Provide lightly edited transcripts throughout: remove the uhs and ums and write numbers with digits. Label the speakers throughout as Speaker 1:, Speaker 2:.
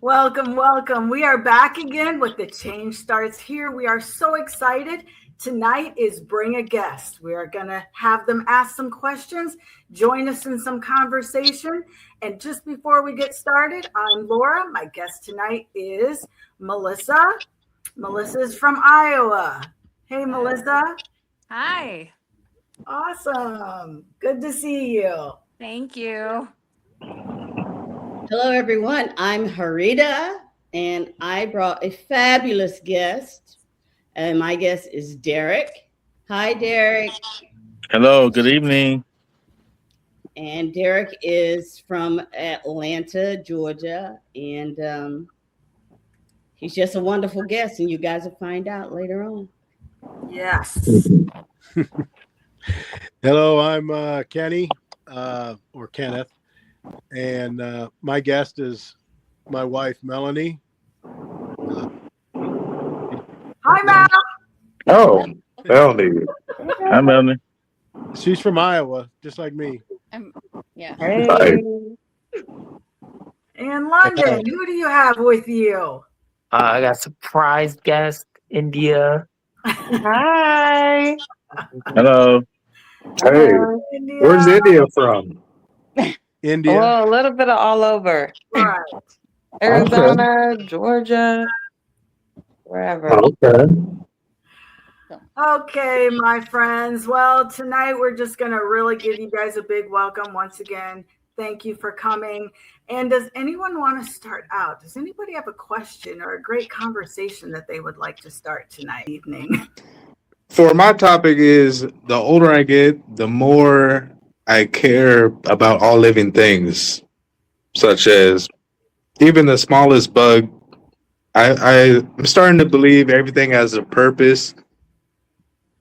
Speaker 1: Welcome, welcome. We are back again with The Change Starts Here. We are so excited. Tonight is Bring a Guest. We are going to have them ask some questions, join us in some conversation. And just before we get started, I'm Laura. My guest tonight is Melissa. Melissa is from Iowa. Hey, Melissa.
Speaker 2: Hi.
Speaker 1: Awesome. Good to see you.
Speaker 2: Thank you.
Speaker 3: Hello, everyone. I'm Harita, and I brought a fabulous guest. And my guest is Derek. Hi, Derek.
Speaker 4: Hello, good evening.
Speaker 3: And Derek is from Atlanta, Georgia. And he's just a wonderful guest, and you guys will find out later on.
Speaker 1: Yes.
Speaker 5: Hello, I'm Kenny, or Kenneth. And my guest is my wife, Melanie.
Speaker 1: Hi, Mal.
Speaker 6: Oh, Melanie.
Speaker 4: Hi, Melanie.
Speaker 5: She's from Iowa, just like me.
Speaker 2: Yeah.
Speaker 6: Hi.
Speaker 1: In London, who do you have with you?
Speaker 7: I got surprise guest, India. Hi.
Speaker 4: Hello.
Speaker 6: Hey,
Speaker 1: India.
Speaker 6: where's India from?
Speaker 5: India.
Speaker 7: Well, a little bit of all over.
Speaker 1: Right.
Speaker 7: Arizona, Georgia, wherever.
Speaker 6: Okay.
Speaker 1: Okay, my friends. Well, tonight we're just going to really give you guys a big welcome once again. Thank you for coming. And does anyone want to start out? Does anybody have a question or a great conversation that they would like to start tonight evening?
Speaker 6: For my topic is the older I get, the more I care about all living things, such as even the smallest bug. I'm starting to believe everything has a purpose,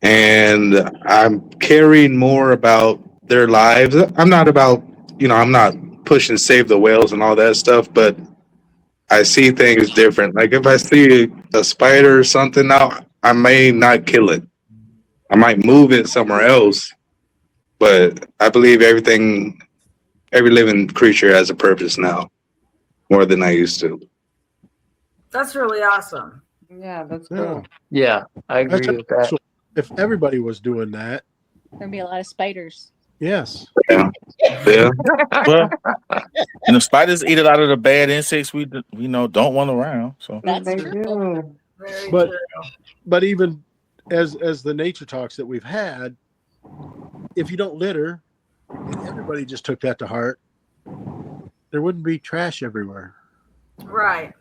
Speaker 6: and I'm caring more about their lives. I'm not about, I'm not pushing save the whales and all that stuff, but I see things different. Like if I see a spider or something now, I may not kill it. I might move it somewhere else, but I believe every living creature has a purpose now, more than I used to.
Speaker 1: That's really awesome.
Speaker 7: Yeah, that's
Speaker 5: Yeah.
Speaker 7: cool. Yeah, I
Speaker 5: That's
Speaker 7: agree with that.
Speaker 5: actual- if everybody was doing that,
Speaker 2: There'd be a lot of spiders.
Speaker 5: yes.
Speaker 6: Yeah.
Speaker 4: Well, and the spiders eat a lot of the bad insects we don't want around. So
Speaker 2: That's
Speaker 7: They
Speaker 2: true.
Speaker 7: do.
Speaker 1: Very
Speaker 5: But
Speaker 1: true.
Speaker 5: but even as the nature talks that we've had, if you don't litter, and everybody just took that to heart, there wouldn't be trash everywhere.
Speaker 1: Right.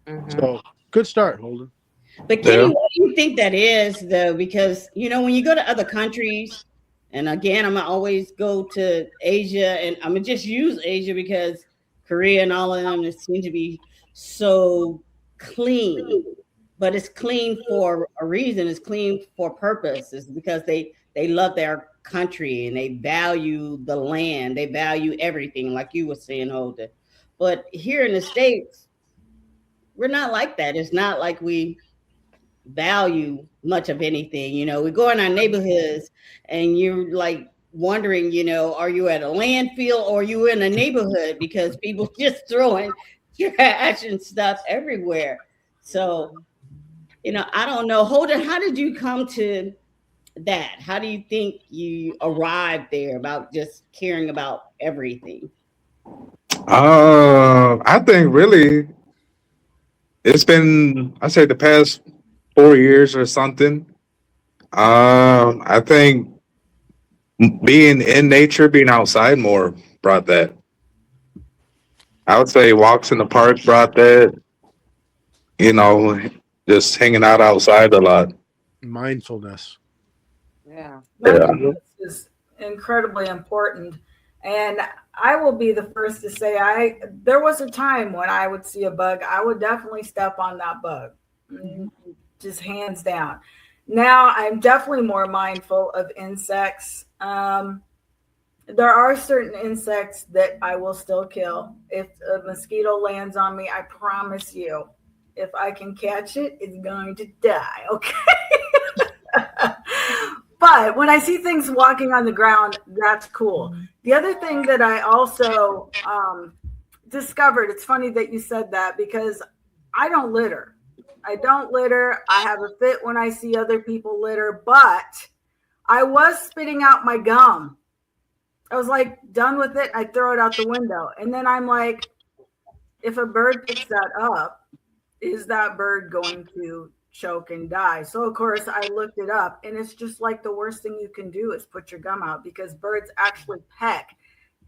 Speaker 7: Mhm.
Speaker 5: So good start, Holden.
Speaker 3: But Kenny,
Speaker 6: Yeah.
Speaker 3: what do you think that is, though? Because, when you go to other countries, and again, I'm going to always go to Asia, and I'm going to just use Asia because Korea and all of them seem to be so clean. But it's clean for a reason. It's clean for purpose. It's because they love their country and they value the land. They value everything, like you were saying, Holden. But here in the States, we're not like that. It's not like we value much of anything. We go in our neighborhoods and you're like wondering, are you at a landfill or are you in a neighborhood, because people just throwing trash and stuff everywhere. So, I don't know. Holden, how did you come to that? How do you think you arrived there about just caring about everything?
Speaker 6: I think really it's been, I say, the past 4 years or something. I think being in nature, being outside more brought that. I would say walks in the park brought that, you know, just hanging out outside a lot.
Speaker 5: Mindfulness.
Speaker 7: Yeah.
Speaker 1: Mindfulness is incredibly important. And I will be the first to say there was a time when I would see a bug, I would definitely step on that bug. Just hands down. Now I'm definitely more mindful of insects. There are certain insects that I will still kill. If a mosquito lands on me, I promise you, if I can catch it, it's going to die. Okay. But when I see things walking on the ground, that's cool. The other thing that I also discovered, it's funny that you said that because I don't litter. I don't litter. I have a fit when I see other people litter, but I was spitting out my gum. I was like done with it. I throw it out the window. And then I'm like, if a bird picks that up, is that bird going to choke and die? So of course I looked it up, and it's just like the worst thing you can do is put your gum out, because birds actually peck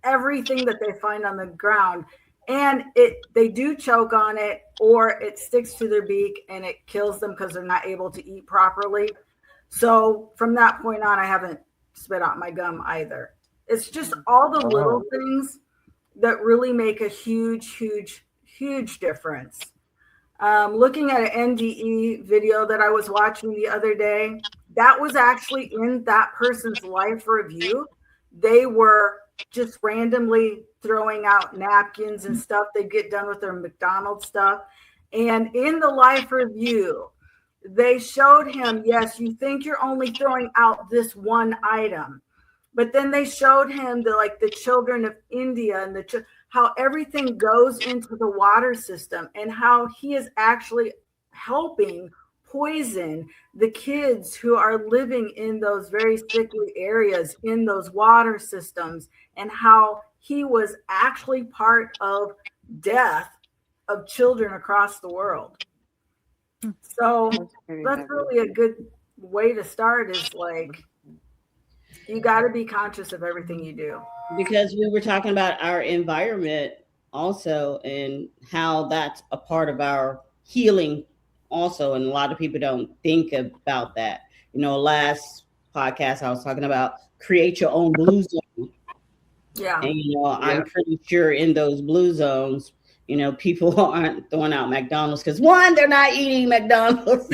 Speaker 1: everything that they find on the ground, and they do choke on it, or it sticks to their beak and it kills them because they're not able to eat properly. So from that point on, I haven't spit out my gum either. It's just all the little things that really make a huge difference. Looking at an NDE video that I was watching the other day, that was actually in that person's life review. They were just randomly throwing out napkins and stuff. They get done with their McDonald's stuff. And in the life review, they showed him, yes, you think you're only throwing out this one item. But then they showed him the children of India and how everything goes into the water system, and how he is actually helping poison the kids who are living in those very sickly areas in those water systems, and how he was actually part of death of children across the world. So that's really a good way to start, is like, you got to be conscious of everything you do.
Speaker 3: Because we were talking about our environment also, and how that's a part of our healing also. And a lot of people don't think about that. Last podcast I was talking about create your own blue zone.
Speaker 1: Yeah.
Speaker 3: And I'm pretty sure in those blue zones, people aren't throwing out McDonald's because, one, they're not eating McDonald's.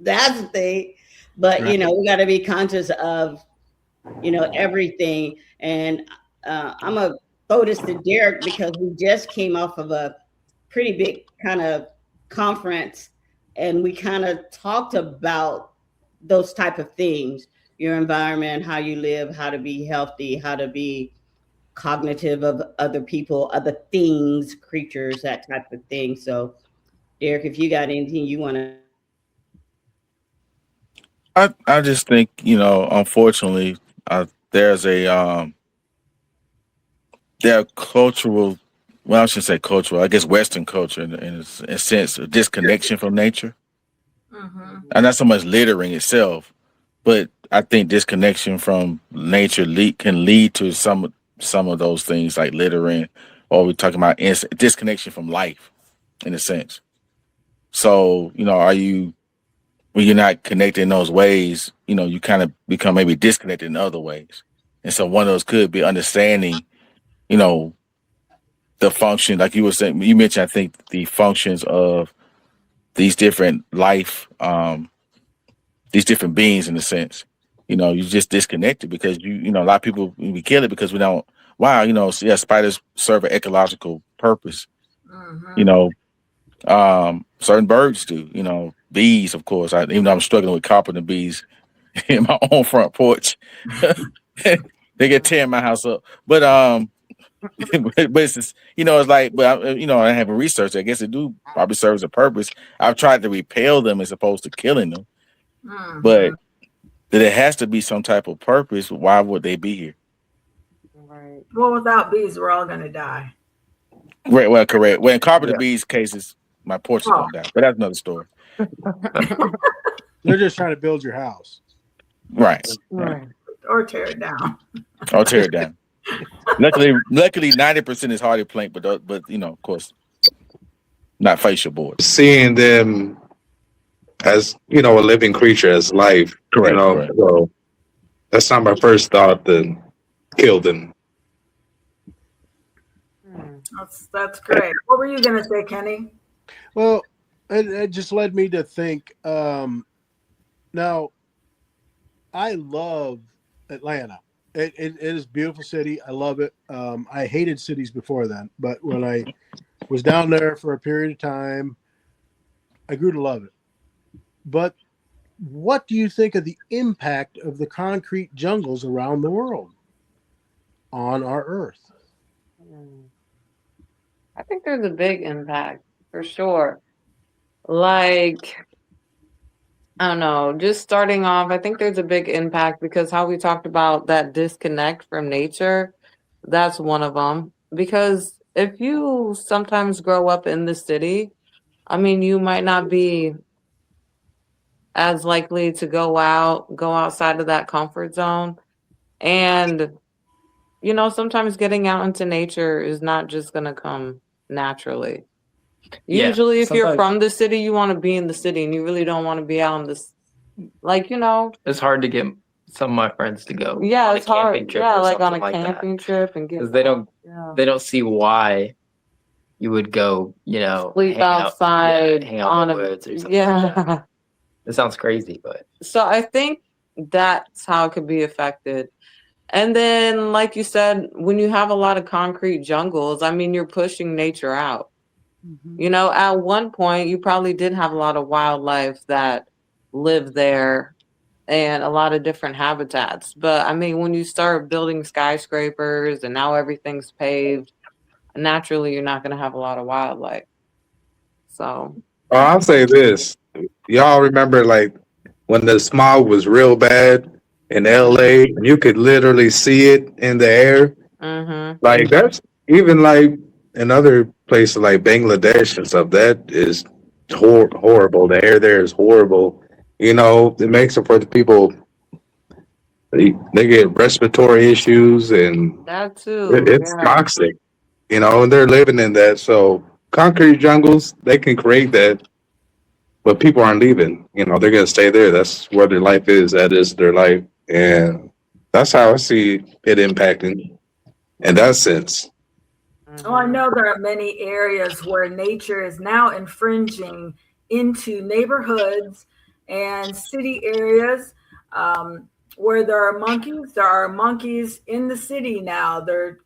Speaker 3: That's the thing. But we got to be conscious of everything. And I'm gonna throw this to Derek, because we just came off of a pretty big kind of conference, and we kind of talked about those type of things: your environment, how you live, how to be healthy, how to be cognitive of other people, other things, creatures, that type of thing. So Derek, if you got anything you want to.
Speaker 4: I just think, unfortunately, there's there are cultural, well, I shouldn't say cultural, I guess Western culture in a sense, a disconnection from nature.
Speaker 1: Mm-hmm.
Speaker 4: And not so much littering itself, but I think disconnection from nature can lead to some of those things, like littering, or we're talking about disconnection from life in a sense. So, when you're not connected in those ways, you kind of become maybe disconnected in other ways. And so one of those could be understanding, the function, like you were saying, you mentioned, I think, the functions of these different life, these different beings in a sense. You just disconnected because a lot of people, we kill it because we don't, spiders serve an ecological purpose.
Speaker 1: Mm-hmm.
Speaker 4: Certain birds do, bees, of course. Even though I'm struggling with carpenter bees in my own front porch, they get tearing my house up. But but it's just, it's like, but I haven't researched. I guess it do probably serves a purpose. I've tried to repel them as opposed to killing them, but that it has to be some type of purpose. Why would they be here?
Speaker 7: Right.
Speaker 1: Well, without bees, we're all gonna die.
Speaker 4: Right. Well, correct. Well, in carpenter bees cases, my porch is gonna die, but that's another story.
Speaker 5: They're just trying to build your house.
Speaker 4: Right.
Speaker 1: Or tear it down.
Speaker 4: Or tear it down. Luckily, 90% is hardy plank, but of course, not facial board.
Speaker 6: Seeing them as a living creature, as life.
Speaker 4: Correct.
Speaker 6: So that's not my first thought to kill them.
Speaker 1: That's great. What were you gonna say, Kenny?
Speaker 5: Well, it just led me to think. Now, I love Atlanta. It is a beautiful city. I love it. I hated cities before then, but when I was down there for a period of time, I grew to love it. But what do you think of the impact of the concrete jungles around the world? on our earth?
Speaker 7: I think there's a big impact for sure. Like, I don't know, just starting off, I think there's a big impact because how we talked about that disconnect from nature, that's one of them. Because if you sometimes grow up in the city, I mean, you might not be as likely to go outside of that comfort zone. And, sometimes getting out into nature is not just going to come naturally.
Speaker 8: Yeah,
Speaker 7: Usually, if you're
Speaker 8: sometimes
Speaker 7: from the city, you want to be in the city and you really don't want to be out in this, like,
Speaker 8: it's hard to get some of my friends to go
Speaker 7: yeah,
Speaker 8: on a
Speaker 7: it's hard.
Speaker 8: camping trip
Speaker 7: Yeah,
Speaker 8: or
Speaker 7: like on a
Speaker 8: something like that
Speaker 7: camping trip and get
Speaker 8: because they don't
Speaker 7: yeah.
Speaker 8: they don't see why you would go,
Speaker 7: Sleep
Speaker 8: hang out,
Speaker 7: outside
Speaker 8: hang out
Speaker 7: on
Speaker 8: in the
Speaker 7: a
Speaker 8: woods or something like that.
Speaker 7: yeah.
Speaker 8: It sounds crazy, but
Speaker 7: So I think that's how it could be affected. And then, like you said, when you have a lot of concrete jungles, I mean, you're pushing nature out. At one point, you probably did have a lot of wildlife that lived there and a lot of different habitats. But I mean, when you start building skyscrapers and now everything's paved, naturally, you're not going to have a lot of wildlife. So,
Speaker 6: Oh, I'll say this. Y'all remember like when the smog was real bad in LA and you could literally see it in the air?
Speaker 7: mm-hmm.
Speaker 6: Like that's even like in other places like Bangladesh and stuff, that is horrible. The air there is horrible. It makes it for the people, they get respiratory issues and
Speaker 7: That too,
Speaker 6: it's
Speaker 7: yeah.
Speaker 6: toxic, and they're living in that. So concrete jungles, they can create that, but people aren't leaving. They're gonna stay there. That's where their life is. That is their life, and that's how I see it impacting in that sense.
Speaker 1: Oh, I know there are many areas where nature is now infringing into neighborhoods and city areas where there are monkeys. There are monkeys in the city now. They're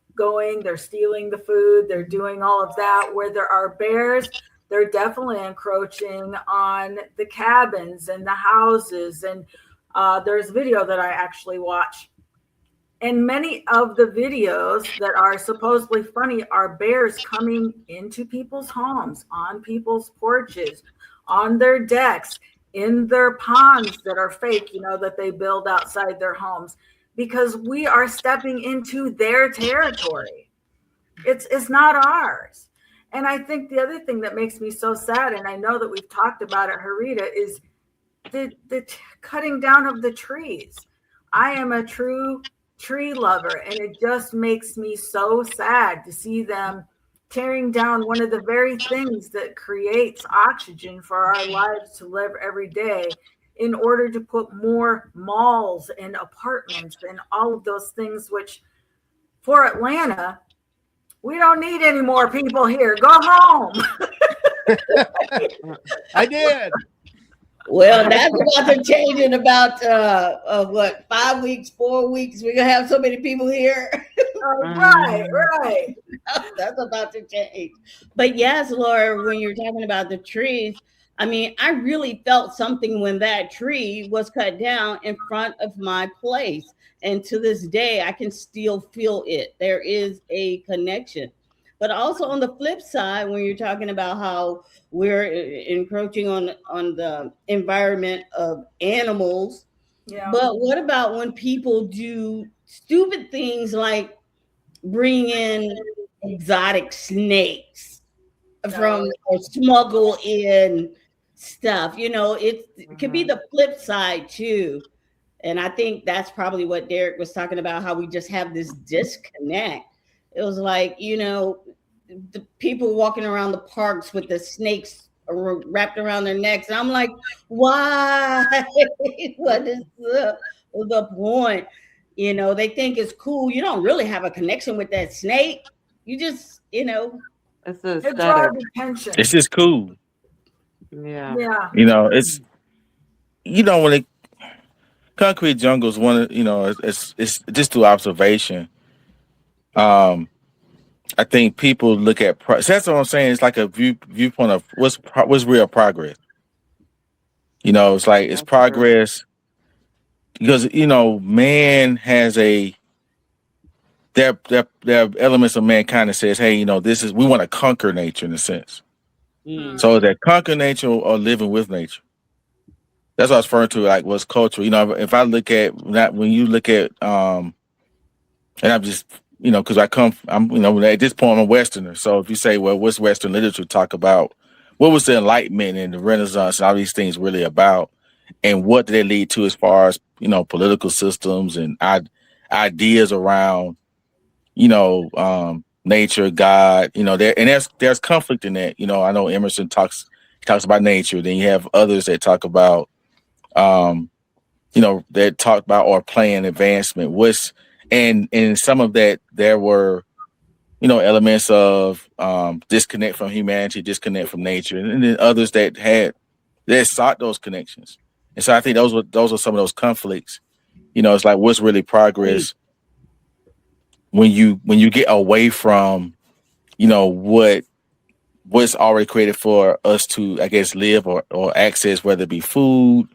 Speaker 1: stealing the food, they're doing all of that. Where there are bears, they're definitely encroaching on the cabins and the houses. And there's video that I actually watched. And many of the videos that are supposedly funny are bears coming into people's homes, on people's porches, on their decks, in their ponds that are fake, that they build outside their homes, because we are stepping into their territory. It's not ours. And I think the other thing that makes me so sad, and I know that we've talked about it, Harita, is the cutting down of the trees. I am a true tree lover, and it just makes me so sad to see them tearing down one of the very things that creates oxygen for our lives to live every day in order to put more malls and apartments and all of those things, which for Atlanta, we don't need any more people here. Go home.
Speaker 5: I did.
Speaker 3: Well, that's about to change in about 5 weeks, 4 weeks. We're gonna have so many people here.
Speaker 1: Right.
Speaker 3: That's about to change. But yes, Laura, when you're talking about the trees, I mean, I really felt something when that tree was cut down in front of my place. And to this day, I can still feel it. There is a connection. But also on the flip side, when you're talking about how we're encroaching on the environment of animals,
Speaker 1: Yeah.
Speaker 3: but what about when people do stupid things like bring in exotic snakes from or smuggle in stuff? It could be the flip side too. And I think that's probably what Derek was talking about, how we just have this disconnect. It was like, the people walking around the parks with the snakes wrapped around their necks. And I'm like, why? What is the point? They think it's cool. You don't really have a connection with that snake. You just,
Speaker 7: It's
Speaker 1: It
Speaker 7: aesthetic.
Speaker 1: draws attention.
Speaker 4: It's just cool.
Speaker 7: Yeah.
Speaker 4: It's when it concrete jungles one it's just through observation. I think people look at so that's what I'm saying. It's like a viewpoint of what's real progress. It's like it's
Speaker 7: That's true.
Speaker 4: progress because man has a there are elements of mankind that says, hey, this is we want to conquer nature in a sense.
Speaker 3: Mm.
Speaker 4: So that conquer nature or living with nature. That's what I was referring to, like what's cultural. If I look at that, when you look at, and I'm just, because at this point I'm a Westerner. So if you say, well, what's Western literature talk about? What was the Enlightenment and the Renaissance and all these things really about? And what did they lead to as far as, political systems and ideas around, nature, God, there's conflict in that. I know Emerson talks about nature. Then you have others that talk about, that talk about or plan advancement. And some of that there were, elements of disconnect from humanity, disconnect from nature, and then others that sought those connections. And so I think those are some of those conflicts. It's like what's really progress when you get away from, what's already created for us to, I guess, live or access, whether it be food,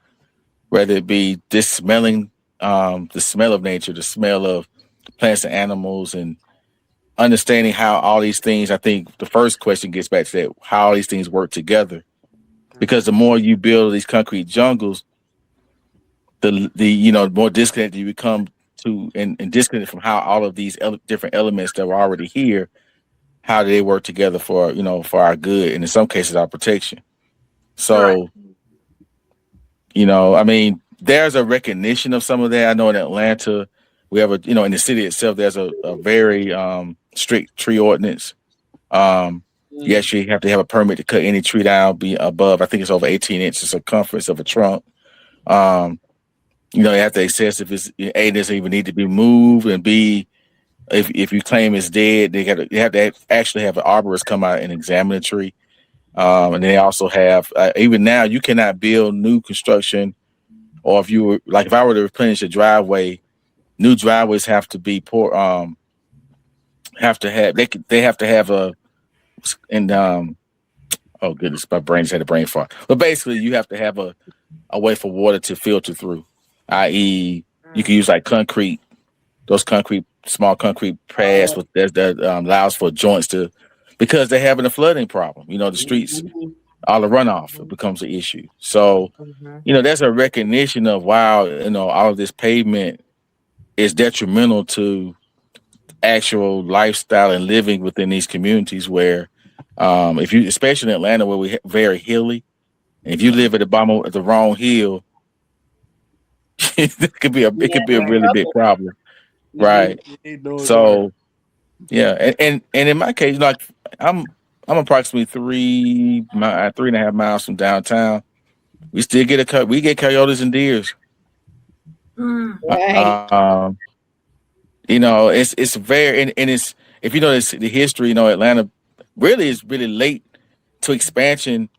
Speaker 4: whether it be this smelling, the smell of nature, the smell of plants and animals, and understanding how all these things. I think the first question gets back to that: how all these things work together. Because the more you build these concrete jungles, the more disconnected you become to and disconnected from how all of these different elements that were already here, how do they work together for for our good, and in some cases our protection. So, I mean, there's a recognition of some of that. I know in Atlanta, we have in the city itself, there's a very strict tree ordinance. You actually have to have a permit to cut any tree down be above, I think it's over 18 inches circumference of a trunk. You have to assess if it's A, doesn't even need to be moved, and B, if you claim it's dead, you have to actually have an arborist come out and examine the tree. And they also have even now you cannot build new construction, or if I were to replenish a driveway, new driveways have to be they have to have oh goodness, my brain just had a brain fart. But basically, you have to have a way for water to filter through, i.e., you can use like concrete, small concrete pads that allows for joints to, because they're having a flooding problem. The streets, all the runoff, it becomes an issue. So, there's a recognition of, wow, all of this pavement is detrimental to actual lifestyle and living within these communities where, especially in Atlanta, where we're very hilly, and if you live at the bottom of the wrong hill, it could be a really big problem. Right. So, yeah. And in my case, like I'm approximately 3.5 miles from downtown. We still get coyotes and deers.
Speaker 3: Right.
Speaker 4: It's very, and it's, if you know this, the history, Atlanta really is really late to expansion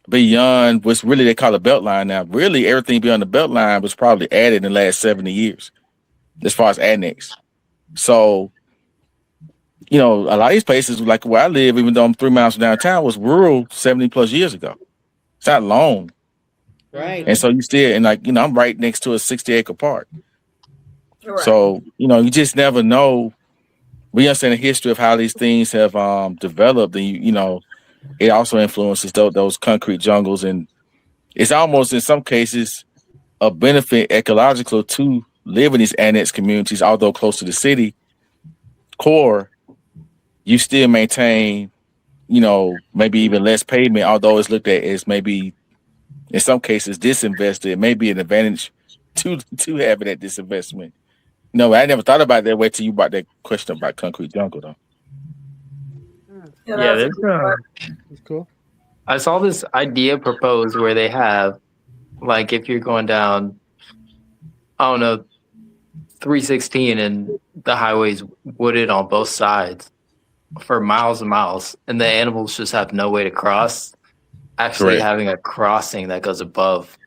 Speaker 4: beyond what's really they call a belt line now. Really, everything beyond the belt line was probably added in the last 70 years as far as annex. So, a lot of these places, like where I live, even though I'm 3 miles from downtown, was rural 70 plus years ago. It's not long.
Speaker 3: Right.
Speaker 4: And so you still, and I'm right next to a 60-acre park.
Speaker 1: Right.
Speaker 4: So, you just never know. We understand the history of how these things have developed, and it also influences those concrete jungles, and it's almost in some cases a benefit ecological to live in these annex communities, although close to the city core. You still maintain, maybe even less pavement, although it's looked at as maybe in some cases disinvested. It may be an advantage to having that disinvestment. I never thought about it that way till you brought that question about concrete jungle, though.
Speaker 8: Yeah,
Speaker 1: that's
Speaker 5: That's cool.
Speaker 8: I saw this idea proposed where they have, like, if you're going down, I don't know, 316 and the highway's wooded on both sides for miles and miles, and the animals just have no way to cross. Actually,
Speaker 4: Correct.
Speaker 8: having a crossing that goes above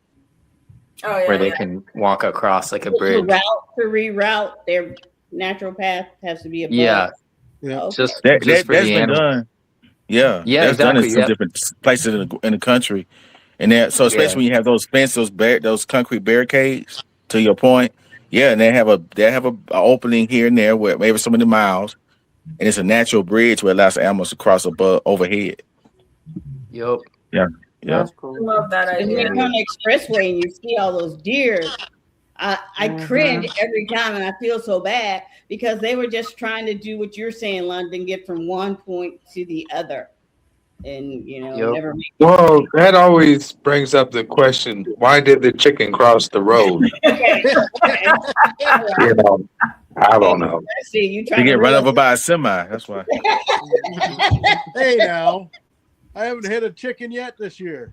Speaker 8: where they can walk across like a bridge.
Speaker 3: To reroute their natural path has to be above.
Speaker 8: Yeah,
Speaker 5: Yeah.
Speaker 3: Okay.
Speaker 8: just
Speaker 4: That's
Speaker 8: for the
Speaker 4: been
Speaker 8: animals.
Speaker 4: done. Yeah,
Speaker 8: Yeah,
Speaker 4: that's done in
Speaker 8: exactly,
Speaker 4: some
Speaker 8: yeah.
Speaker 4: different places in the country, and so especially when you have those fences, those concrete barricades. To your point, Yeah, and they have a opening here and there where maybe so many miles, and it's a natural bridge where it allows animals to cross above overhead.
Speaker 8: Yep.
Speaker 4: Yeah, yeah.
Speaker 7: That's
Speaker 1: I
Speaker 7: cool.
Speaker 1: love that
Speaker 3: And when
Speaker 1: idea.
Speaker 3: you're on the expressway and you see all those deer, I cringe every time, and I feel so bad because they were just trying to do what you're saying, London, get from one point to the other, and
Speaker 8: Yep.
Speaker 3: never make.
Speaker 6: Well, that always brings up the question: why did the chicken cross the road?
Speaker 3: Okay, okay.
Speaker 6: You know, I don't know.
Speaker 3: I see you
Speaker 4: They
Speaker 3: trying to
Speaker 4: get run
Speaker 3: reel
Speaker 4: over
Speaker 3: us.
Speaker 4: by a semi. That's why.
Speaker 5: Hey, now, I haven't hit a chicken yet this year.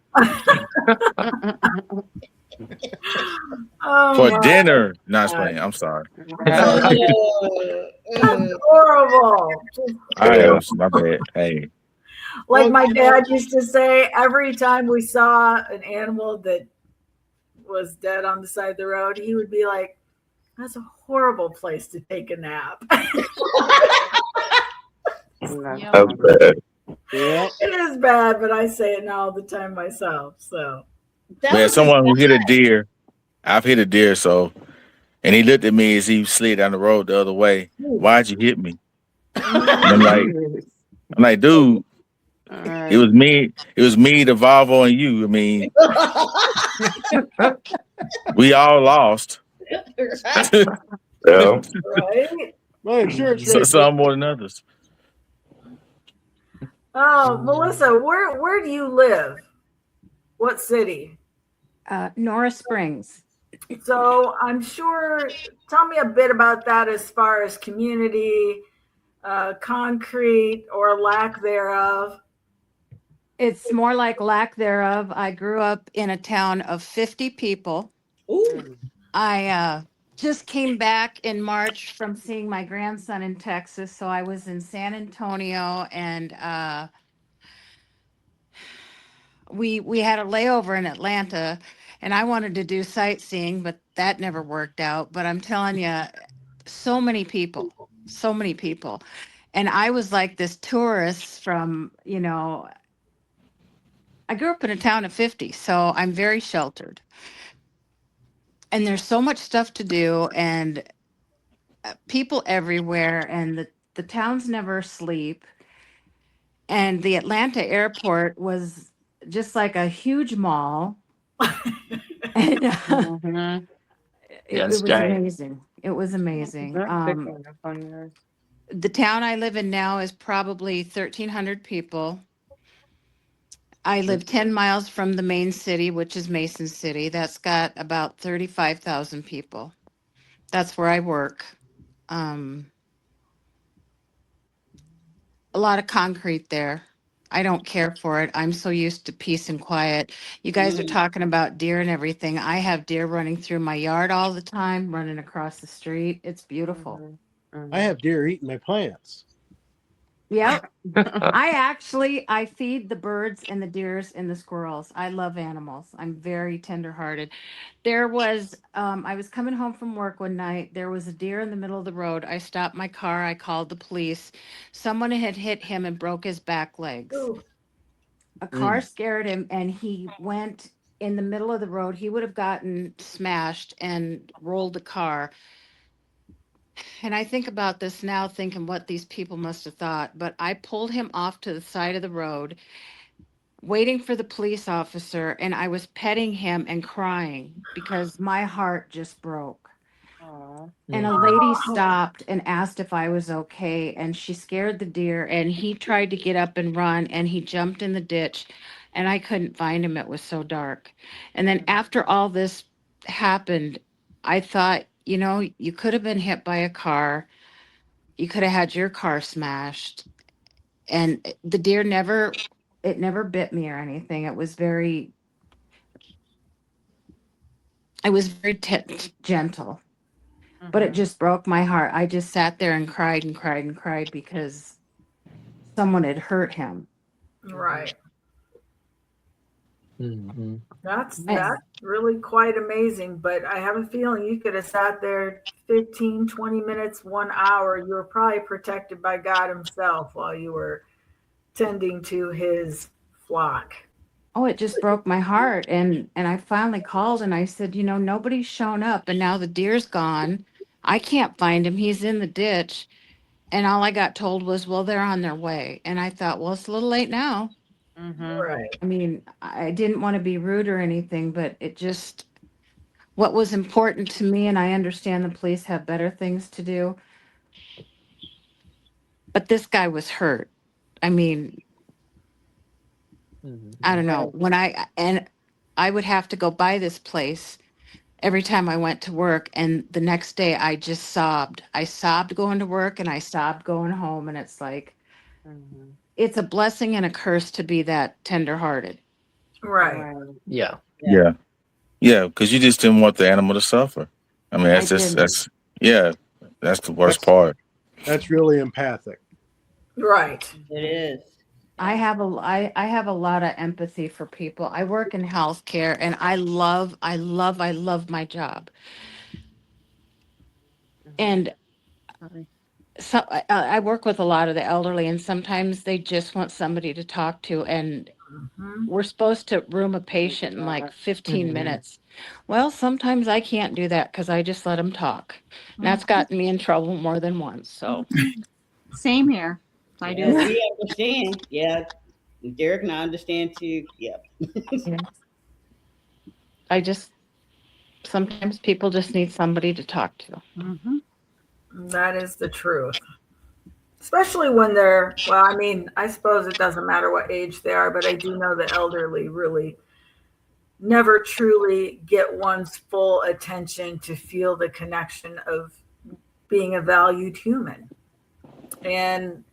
Speaker 1: Oh
Speaker 4: For
Speaker 1: my
Speaker 4: dinner. Not
Speaker 1: God.
Speaker 4: playing. I'm sorry.
Speaker 1: That's horrible.
Speaker 4: I was my bad. Hey.
Speaker 1: Like
Speaker 5: Well,
Speaker 1: my dad used to say, every time we saw an animal that was dead on the side of the road, he would be like, "That's a horrible place to take a nap."
Speaker 2: Yep.
Speaker 6: That's bad.
Speaker 5: yeah.
Speaker 1: It is bad, but I say it now all the time myself. So
Speaker 3: That
Speaker 4: Man,
Speaker 3: was
Speaker 4: someone who hit a deer. I've hit a deer, so and he looked at me as he slid down the road the other way. Why'd you hit me? And I'm like, dude,
Speaker 7: All
Speaker 4: it
Speaker 7: right.
Speaker 4: was me. It was me, the Volvo, and you. I mean, we all lost.
Speaker 6: Yeah.
Speaker 1: right.
Speaker 5: My insurance rate.
Speaker 4: Some more than others.
Speaker 1: Oh, Melissa, where do you live? What city?
Speaker 2: Nora Springs.
Speaker 1: So I'm sure. Tell me a bit about that as far as community, concrete or lack thereof.
Speaker 2: It's more like lack thereof. I grew up in a town of 50 people.
Speaker 3: Ooh.
Speaker 2: I just came back in March from seeing my grandson in Texas. So I was in San Antonio, and we had a layover in Atlanta, and I wanted to do sightseeing, but that never worked out. But I'm telling you, so many people, so many people. And I was like this tourist from, I grew up in a town of 50, so I'm very sheltered. And there's so much stuff to do, and people everywhere, and the towns never sleep. And the Atlanta airport was just like a huge mall. And
Speaker 7: Mhm.
Speaker 8: Yeah,
Speaker 2: it
Speaker 8: it's
Speaker 2: was
Speaker 8: giant.
Speaker 2: amazing. It was amazing.
Speaker 7: That's picking up on yours.
Speaker 2: The town I live in now is probably 1,300 people. I live 10 miles from the main city, which is Mason City. That's got about 35,000 people. That's where I work. Um, a lot of concrete there. I don't care for it. I'm so used to peace and quiet. You guys are talking about deer and everything. I have deer running through my yard all the time, running across the street. It's beautiful.
Speaker 5: I have deer eating my plants.
Speaker 2: Yep. I feed the birds and the deers and the squirrels. I love animals. I'm very tenderhearted. There was I was coming home from work one night. There was a deer in the middle of the road. I stopped my car. I called the police. Someone had hit him and broke his back legs.
Speaker 1: Ooh.
Speaker 2: A car scared him, and he went in the middle of the road. He would have gotten smashed and rolled the car. And I think about this now, thinking what these people must have thought. But I pulled him off to the side of the road, waiting for the police officer, and I was petting him and crying because my heart just broke.
Speaker 7: Aw.
Speaker 2: And a lady stopped and asked if I was okay, and she scared the deer, and he tried to get up and run, and he jumped in the ditch, and I couldn't find him. It was so dark. And then after all this happened, I thought, you could have been hit by a car. You could have had your car smashed. And the deer never bit me or anything. It was very gentle, but it just broke my heart. I just sat there and cried and cried and cried because someone had hurt him.
Speaker 1: Right.
Speaker 8: Mm-hmm.
Speaker 1: That's
Speaker 2: Yes.
Speaker 1: really quite amazing. But I have a feeling you could have sat there 15, 20 minutes, 1 hour. You were probably protected by God Himself while you were tending to His flock.
Speaker 2: Oh, it just broke my heart. And I finally called and I said, nobody's shown up and now the deer's gone. I can't find him. He's in the ditch. And all I got told was, well, they're on their way. And I thought, well, it's a little late now.
Speaker 7: Mm-hmm.
Speaker 1: Right.
Speaker 2: I mean, I didn't want to be rude or anything, but it just, what was important to me, and I understand the police have better things to do, but this guy was hurt. I mean, I don't know. And I would have to go by this place every time I went to work. And the next day I just sobbed. I sobbed going to work and I sobbed going home. And it's like,
Speaker 7: Mm-hmm.
Speaker 2: it's a blessing and a curse to be that tenderhearted.
Speaker 1: Right.
Speaker 8: Yeah.
Speaker 4: Yeah. Yeah. Because you just didn't want the animal to suffer. I mean, that's
Speaker 2: I
Speaker 4: just,
Speaker 2: didn't.
Speaker 4: that's the worst
Speaker 5: That's-
Speaker 4: part.
Speaker 5: That's really empathic.
Speaker 1: Right.
Speaker 3: It is.
Speaker 2: I have a lot of empathy for people. I work in healthcare and I love my job. And so I work with a lot of the elderly and sometimes they just want somebody to talk to, and
Speaker 1: Mhm.
Speaker 2: we're supposed to room a patient in like 15 minutes. Well, sometimes I can't do that because I just let them talk. And that's gotten me in trouble more than once. So
Speaker 9: Same here. I
Speaker 3: Yeah,
Speaker 9: do.
Speaker 3: we understand. Yeah. Derek and I understand too. Yeah.
Speaker 2: yeah. I just, sometimes people just need somebody to talk to.
Speaker 9: Mm-hmm.
Speaker 1: That is the truth. Especially when they're, well, I mean, I suppose it doesn't matter what age they are, but I do know the elderly really never truly get one's full attention to feel the connection of being a valued human. And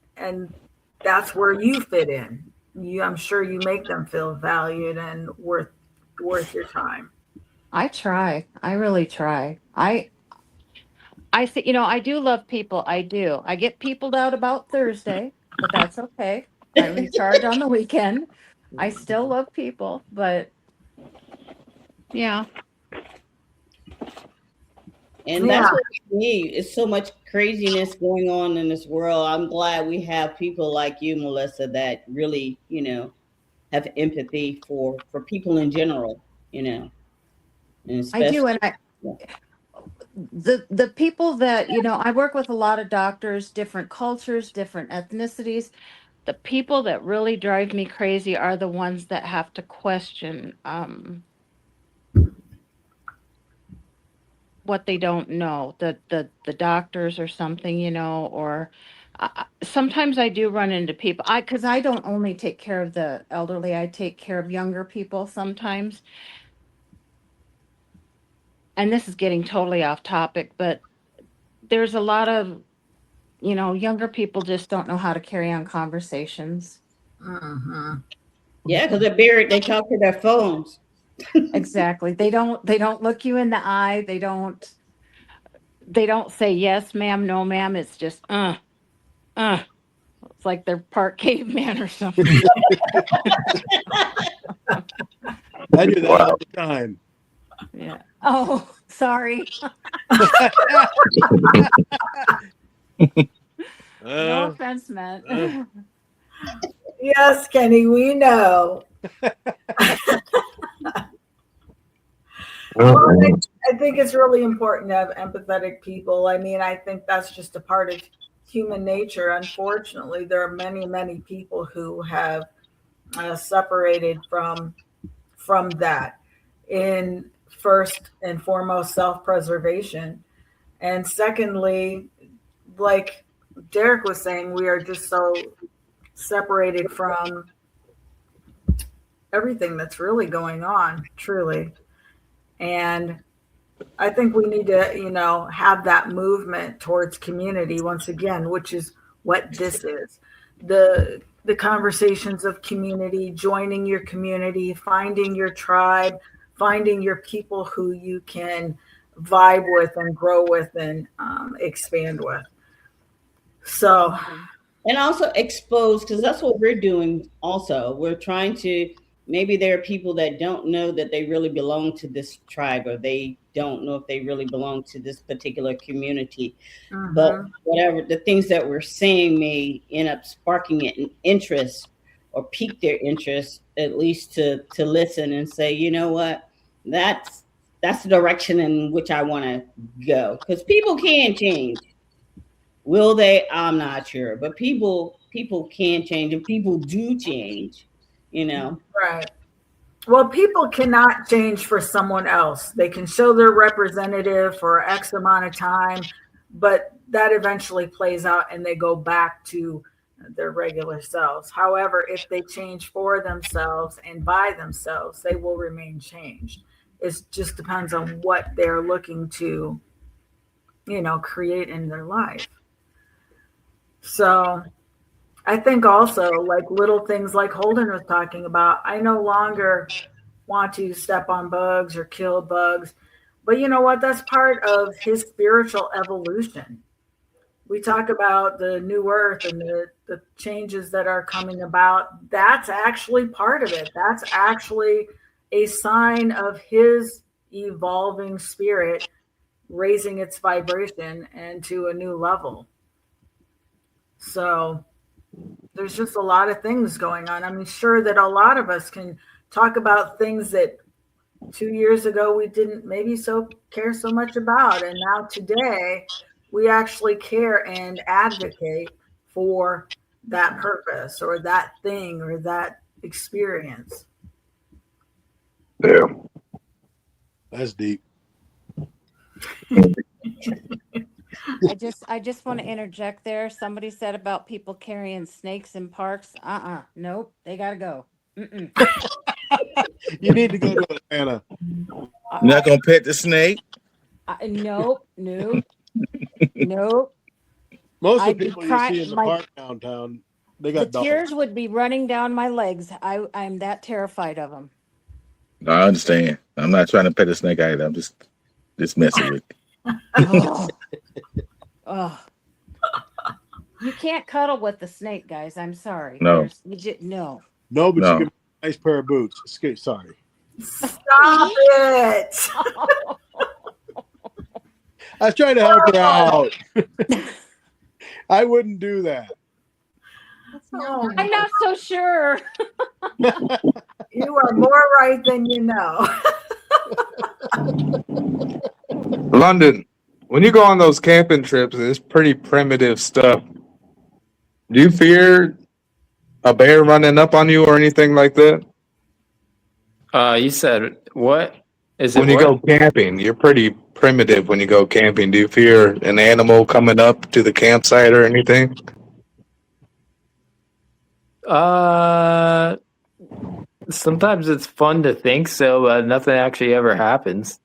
Speaker 1: that's where you fit in. I'm sure you make them feel valued and worth your time.
Speaker 2: I try. I really try. I think, I do love people. I do. I get peopled out about Thursday, but that's okay. I recharge on the weekend. I still love people, but yeah.
Speaker 3: And
Speaker 1: Yeah.
Speaker 3: that's what we need. It's so much craziness going on in this world. I'm glad we have people like you, Melissa, that really, have empathy for people in general, and
Speaker 2: I
Speaker 3: especially.
Speaker 2: do. And the people that, I work with a lot of doctors, different cultures, different ethnicities. The people that really drive me crazy are the ones that have to question what they don't know, the doctors or something, or sometimes I do run into people. Because I don't only take care of the elderly, I take care of younger people sometimes. And this is getting totally off topic, but there's a lot of, younger people just don't know how to carry on conversations.
Speaker 1: Mm-hmm.
Speaker 3: Yeah, because they're buried. They talk to their phones.
Speaker 2: Exactly. They don't look you in the eye. They don't say yes, ma'am, no, ma'am. It's just It's like they're part caveman or something.
Speaker 5: I do that all the time.
Speaker 2: Yeah. Oh, sorry. No offense meant.
Speaker 1: Yes, Kenny, we know. Well, I think it's really important to have empathetic people. I mean, I think that's just a part of human nature. Unfortunately, there are many, many people who have separated from that in first and foremost self-preservation, and secondly, like Derek was saying, we are just so separated from everything that's really going on, truly. And I think we need to, have that movement towards community once again, which is what this is. The conversations of community, joining your community, finding your tribe, finding your people who you can vibe with and grow with and expand with. So,
Speaker 3: and also expose, because that's what we're doing also. We're trying to, maybe there are people that don't know that they really belong to this tribe, or they don't know if they really belong to this particular community. But whatever, the things that we're saying may end up sparking an interest or pique their interest at least to listen and say, you know what, that's the direction in which I want to go. Because people can change. Will they? I'm not sure, but people can change, and people do change. You know.
Speaker 1: Right. Well, people cannot change for someone else. They can show their representative for X amount of time, but that eventually plays out and they go back to their regular selves. However, if they change for themselves and by themselves, they will remain changed. It just depends on what they're looking to, create in their life. So I think also like little things like Holden was talking about, I no longer want to step on bugs or kill bugs. But you know what? That's part of his spiritual evolution. We talk about the new earth and the changes that are coming about. That's actually part of it. That's actually a sign of his evolving spirit raising its vibration and to a new level. So there's just a lot of things going on. I'm sure that a lot of us can talk about things that 2 years ago we didn't maybe care so much about, and now today we actually care and advocate for that purpose or that thing or that experience.
Speaker 6: Yeah.
Speaker 5: That's deep.
Speaker 2: I just want to interject there. Somebody said about people carrying snakes in parks. Nope, they gotta go. Mm-mm.
Speaker 5: You need to go to Atlanta.
Speaker 4: You're not gonna pet the snake?
Speaker 2: Nope. Nope.
Speaker 5: Most of
Speaker 2: I'd
Speaker 5: the
Speaker 2: be
Speaker 5: people you
Speaker 2: crying-
Speaker 5: see in the
Speaker 2: my-
Speaker 5: park downtown, they
Speaker 2: The
Speaker 5: got dogs.
Speaker 2: tears would be running down my legs. I'm that terrified of them.
Speaker 4: No, I understand. I'm not trying to pet a snake either. I'm just messing with it.
Speaker 2: Oh. You can't cuddle with the snake, guys. I'm sorry.
Speaker 4: No.
Speaker 2: No.
Speaker 5: No, but
Speaker 4: No.
Speaker 5: you can buy a nice pair of boots. Sorry.
Speaker 1: Stop it.
Speaker 5: I was trying to help her out. I wouldn't do that.
Speaker 1: No,
Speaker 2: I'm not so sure.
Speaker 1: you are more right than you know.
Speaker 6: London, when you go on those camping trips, it's pretty primitive stuff. Do you fear a bear running up on you or anything like that?
Speaker 8: You said what? Is it
Speaker 6: When you
Speaker 8: what?
Speaker 6: go camping, you're pretty primitive when you go camping. Do you fear an animal coming up to the campsite or anything?
Speaker 8: Sometimes it's fun to think so, but nothing actually ever happens.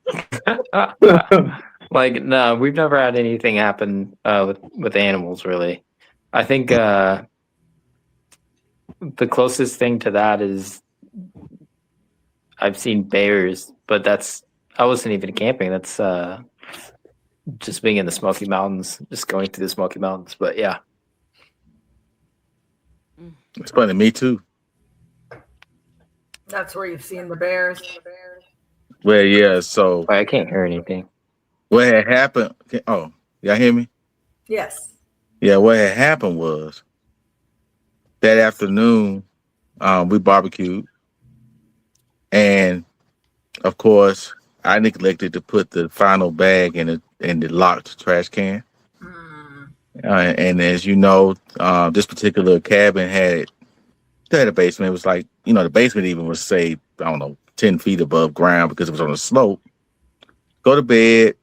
Speaker 8: Like, no, we've never had anything happen with animals, really. I think the closest thing to that is I've seen bears, but I wasn't even camping. That's just being in the Smoky Mountains, just going through the Smoky Mountains. But yeah.
Speaker 4: It's funny, me too.
Speaker 1: That's where you've seen the bears.
Speaker 4: Well, yeah, so
Speaker 8: I can't hear anything.
Speaker 4: what had happened? Oh, y'all hear me?
Speaker 1: Yes.
Speaker 4: Yeah, what had happened was that afternoon, we barbecued, and of course, I neglected to put the final bag in the locked trash can. And as you know, this particular cabin had a basement. It was like, the basement even was, say, I don't know, 10 feet above ground because it was on a slope. Go to bed,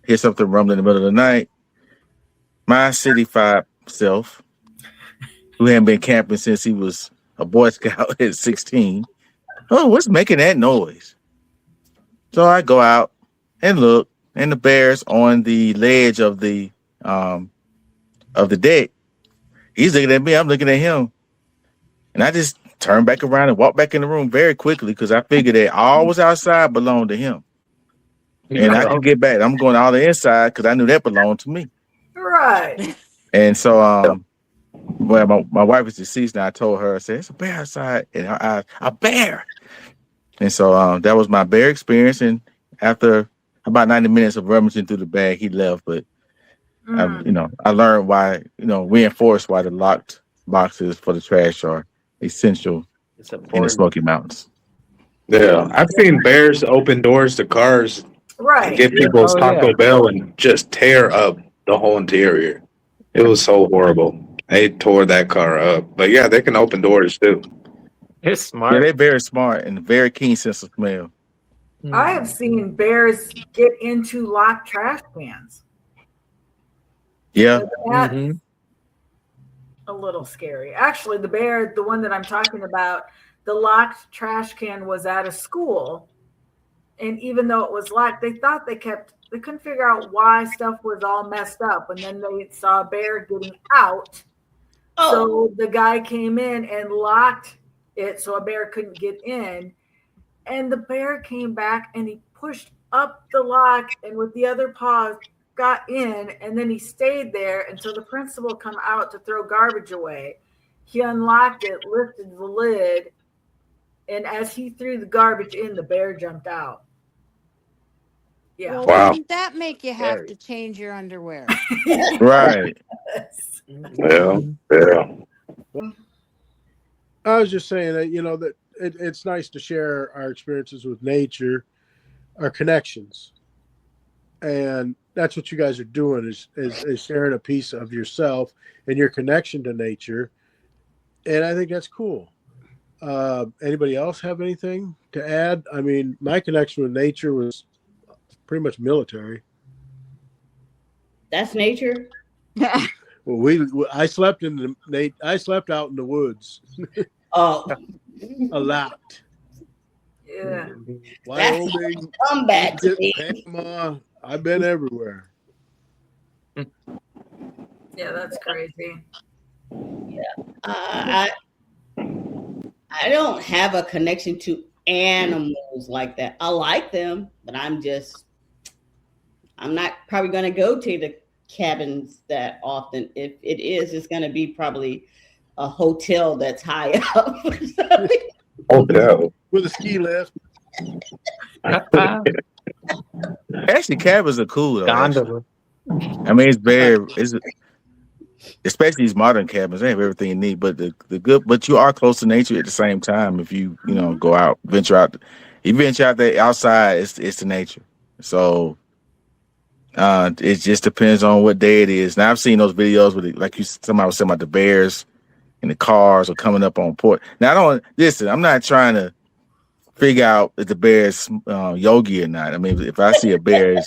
Speaker 4: hear something rumbling in the middle of the night. My city-fied self, who hadn't been camping since he was a Boy Scout at 16. Oh, what's making that noise? So I go out and look, and the bear's on the ledge of the deck. He's looking at me, I'm looking at him. And I just turned back around and walked back in the room very quickly because I figured that all was outside belonged to him. And I could get back. I'm going all the inside because I knew that belonged to me.
Speaker 1: Right.
Speaker 4: And so well, my wife is deceased now. I told her, I said, it's a bear outside. And her eyes, a bear. And so that was my bear experience. And after about 90 minutes of rummaging through the bag, he left. But I learned why, reinforced why the locked boxes for the trash are essential
Speaker 8: It's
Speaker 4: in the
Speaker 8: important.
Speaker 4: Smoky Mountains.
Speaker 6: Yeah, I've seen bears open doors to cars and
Speaker 1: Right.
Speaker 6: get people's
Speaker 8: Oh
Speaker 6: Taco
Speaker 8: yeah.
Speaker 6: Bell and just tear up the whole interior. It was so horrible. They tore that car up. But yeah, they can open doors too.
Speaker 8: It's
Speaker 4: Yeah,
Speaker 8: smart.
Speaker 4: they're very smart and very keen sense of smell.
Speaker 1: I have seen bears get into locked trash cans.
Speaker 4: Yeah,
Speaker 1: That's
Speaker 8: Mm-hmm.
Speaker 1: a little scary. Actually, the one that I'm talking about, the locked trash can was at a school. And even though it was locked, they thought they couldn't figure out why stuff was all messed up. And then they saw a bear getting out.
Speaker 3: Oh,
Speaker 1: So the guy came in and locked it so a bear couldn't get in. And the bear came back and he pushed up the lock and with the other paw got in. And then he stayed there until the principal come out to throw garbage away. He unlocked it, lifted the lid, and as he threw the garbage in, the bear jumped out. Yeah.
Speaker 2: Well,
Speaker 6: Wow.
Speaker 2: wouldn't that make you have
Speaker 8: Scary.
Speaker 2: to change your underwear?
Speaker 4: right.
Speaker 6: Yeah, yeah.
Speaker 5: I was just saying that, that it's nice to share our experiences with nature, our connections. And that's what you guys are doing is sharing a piece of yourself and your connection to nature. And I think that's cool. Anybody else have anything to add? I mean, my connection with nature was pretty much military.
Speaker 3: that's nature.
Speaker 5: Well, I slept I slept out in the woods
Speaker 3: Oh,
Speaker 5: a lot.
Speaker 1: Yeah.
Speaker 5: Wyoming,
Speaker 3: comeback to me.
Speaker 5: Panama. I've been everywhere.
Speaker 1: Yeah, that's crazy.
Speaker 3: I don't have a connection to animals like that. I like them, but I'm not probably going to go to the cabins that often. If it is, it's going to be probably a hotel that's high up.
Speaker 6: Hotel.
Speaker 5: With a ski lift.
Speaker 4: Actually, cabins are cool though. Actually.
Speaker 8: Gondola.
Speaker 4: I mean, especially these modern cabins. They have everything you need, but the good. But you are close to nature at the same time. If you go out, venture out, you venture out there outside. It's the nature. So it just depends on what day it is. Now I've seen those videos with like somebody was saying about the bears and the cars are coming up on port. Now I don't listen. I'm not trying to figure out if the bear's yogi or not. I mean, if I see a bear,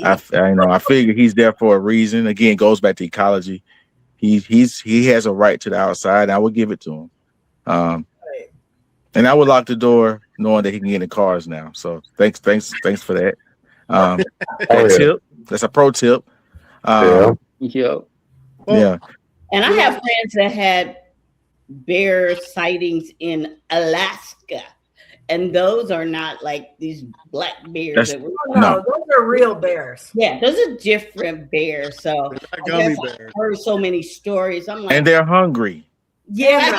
Speaker 4: I figure he's there for a reason. Again, it goes back to ecology. He has a right to the outside. And I would give it to him. And I would lock the door knowing that he can get in cars now. So thanks for that. Tip. That's a pro tip.
Speaker 6: Yeah.
Speaker 8: Yep.
Speaker 4: Yeah.
Speaker 3: And I have friends that had bear sightings in Alaska. And those are not like these black bears.
Speaker 1: No, those are real bears.
Speaker 3: Yeah, those are different bears. So
Speaker 5: They're not gummy bears.
Speaker 3: I've heard so many stories. I'm like,
Speaker 4: And they're hungry.
Speaker 3: yeah.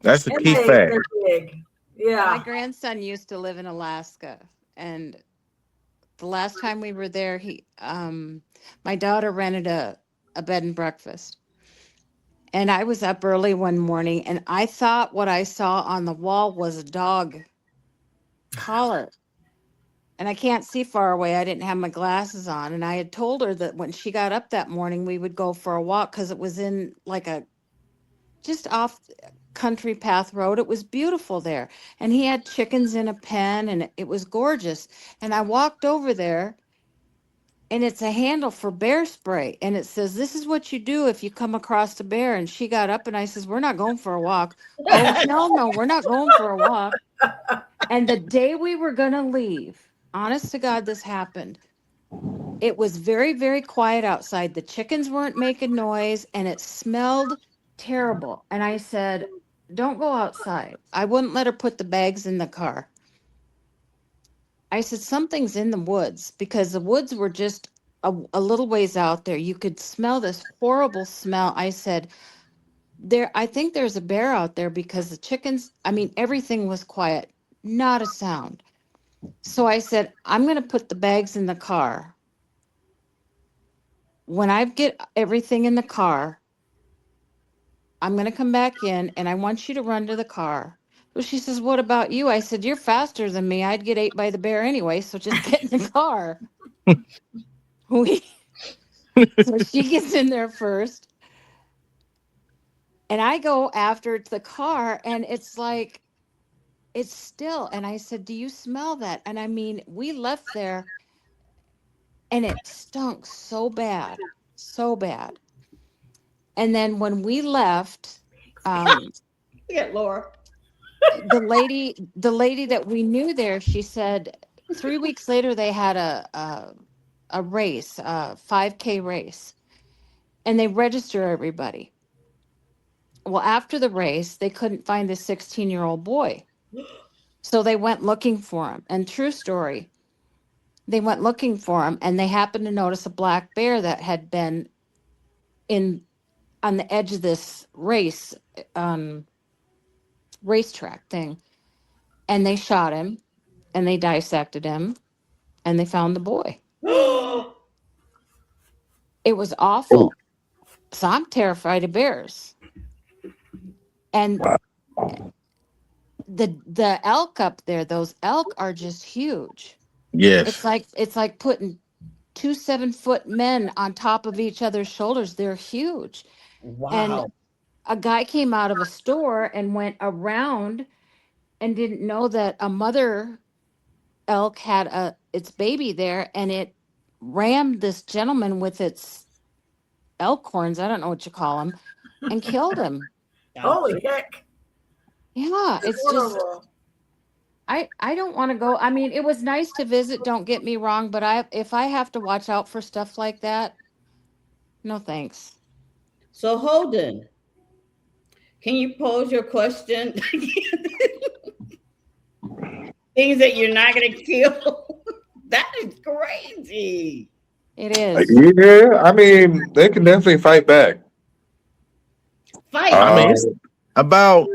Speaker 4: That's the key fact.
Speaker 1: They're big. Yeah.
Speaker 2: My grandson used to live in Alaska, and the last time we were there, my daughter rented a bed and breakfast. And I was up early one morning and I thought what I saw on the wall was a dog collar. And I can't see far away. I didn't have my glasses on. And I had told her that when she got up that morning, we would go for a walk because it was in like just off country path road. It was beautiful there. And he had chickens in a pen and it was gorgeous. And I walked over there. And it's a handle for bear spray. And it says, this is what you do if you come across a bear. And she got up and I says, we're not going for a walk. Oh, no, we're not going for a walk. And the day we were going to leave, honest to God, this happened. It was very, very quiet outside. The chickens weren't making noise and it smelled terrible. And I said, don't go outside. I wouldn't let her put the bags in the car. I said, something's in the woods because the woods were just a little ways out there. You could smell this horrible smell. I said, I think there's a bear out there because the chickens, everything was quiet, not a sound. So I said, I'm going to put the bags in the car. When I get everything in the car, I'm going to come back in and I want you to run to the car. Well, she says, what about you? I said, you're faster than me. I'd get ate by the bear anyway. So just get in the car. So she gets in there first. And I go after the car and it's like, it's still. And I said, do you smell that? And I mean, we left there and it stunk so bad, so bad. And then when we left,
Speaker 3: Look at Laura.
Speaker 2: the lady that we knew there, she said 3 weeks later they had a race, a 5K race, and they register everybody. Well, after the race, they couldn't find the 16-year-old boy. So they went looking for him. And true story, they went looking for him and they happened to notice a black bear that had been in on the edge of this racetrack thing. And they shot him and they dissected him and they found the boy. It was awful. So I'm terrified of bears. And the elk up there, those elk are just huge.
Speaker 4: Yes.
Speaker 2: It's like putting 2 7-foot men on top of each other's shoulders. They're huge.
Speaker 3: Wow.
Speaker 2: And a guy came out of a store and went around and didn't know that a mother elk had its baby there, and it rammed this gentleman with its elk horns, I don't know what you call them, and killed him.
Speaker 1: Holy heck.
Speaker 2: Yeah, it's just I don't want to go. I mean, it was nice to visit, don't get me wrong, but if I have to watch out for stuff like that, no thanks.
Speaker 3: So Holden, can you pose your question? Things that you're not going to kill. That is crazy.
Speaker 2: It is.
Speaker 6: Yeah, I mean, they can definitely fight back.
Speaker 3: Fight.
Speaker 4: I mean, it's about.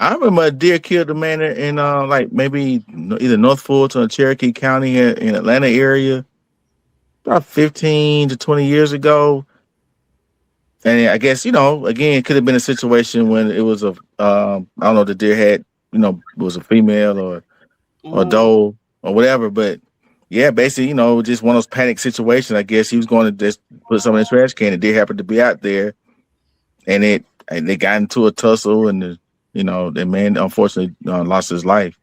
Speaker 4: I remember a deer killed a man in like maybe either North Fulton or Cherokee County in Atlanta area about 15 to 20 years ago. And I guess, again, it could have been a situation when it was I don't know, the deer had, was a female or doe or whatever. But yeah, basically, just one of those panic situations. I guess he was going to just put some in the trash can. The deer happened to be out there and they got into a tussle and the man unfortunately lost his life.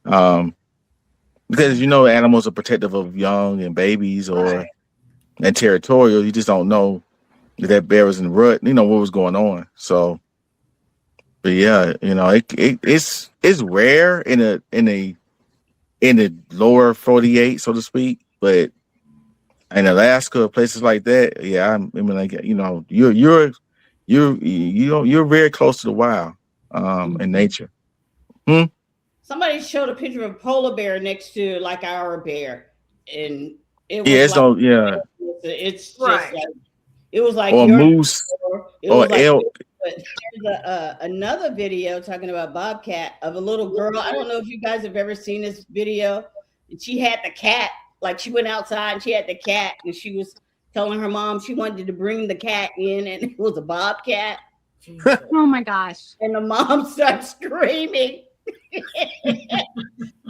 Speaker 4: Because animals are protective of young and babies and territorial. You just don't know if that bear was in the rut, what was going on. So, but yeah, it's rare in the lower 48, so to speak. But in Alaska, places like that, yeah, I mean, like you're very close to the wild, in nature.
Speaker 3: Somebody showed a picture of a polar bear next to like our bear, and it was it's just
Speaker 1: Right.
Speaker 3: like it was like
Speaker 4: or
Speaker 3: your
Speaker 4: moose
Speaker 3: it
Speaker 4: or
Speaker 3: was like
Speaker 4: elk.
Speaker 3: but there's another video talking about bobcat of a little girl. I don't know if you guys have ever seen this video. And she had the cat, like she went outside and she had the cat, and she was telling her mom she wanted to bring the cat in, and it was a bobcat.
Speaker 9: Oh my gosh.
Speaker 3: And the mom started screaming.